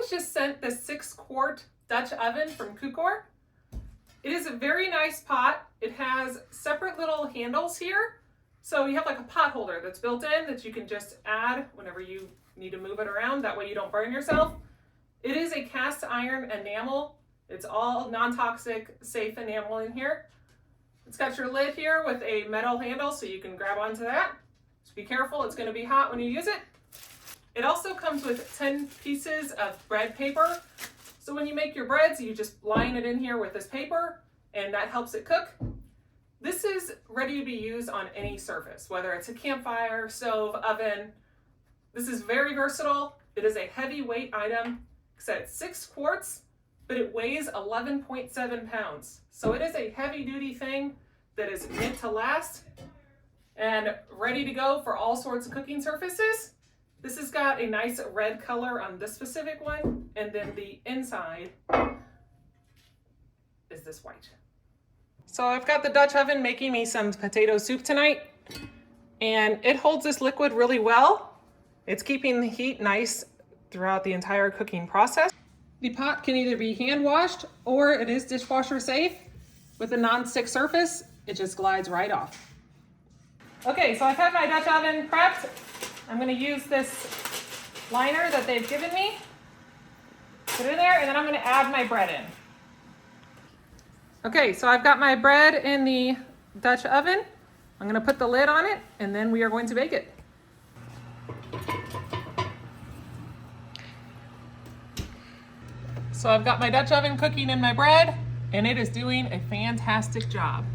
was just sent this 6-quart Dutch oven from Cookware. It is a very nice pot. It has separate little handles here. So you have like a pot holder that's built in that you can just add whenever you need to move it around. That way you don't burn yourself. It is a cast iron enamel. It's all non-toxic, safe enamel in here. It's got your lid here with a metal handle so you can grab onto that. Just be careful, it's going to be hot when you use it. It also comes with 10 pieces of bread paper. So when you make your breads, you just line it in here with this paper and that helps it cook. This is ready to be used on any surface, whether it's a campfire, stove, oven. This is very versatile. It is a heavyweight item. Like I said, it's 6 quarts, but it weighs 11.7 pounds. So it is a heavy duty thing that is meant to last and ready to go for all sorts of cooking surfaces. This has got a nice red color on this specific one, and then the inside is this white. So I've got the Dutch oven making me some potato soup tonight, and it holds this liquid really well. It's keeping the heat nice throughout the entire cooking process. The pot can either be hand washed or it is dishwasher safe. With a non-stick surface, it just glides right off. Okay, so I've had my Dutch oven prepped. I'm going to use this liner that they've given me. Put it in there, and then I'm going to add my bread in. Okay, so I've got my bread in the Dutch oven. I'm going to put the lid on it, and then we are going to bake it. So I've got my Dutch oven cooking in my bread, and it is doing a fantastic job.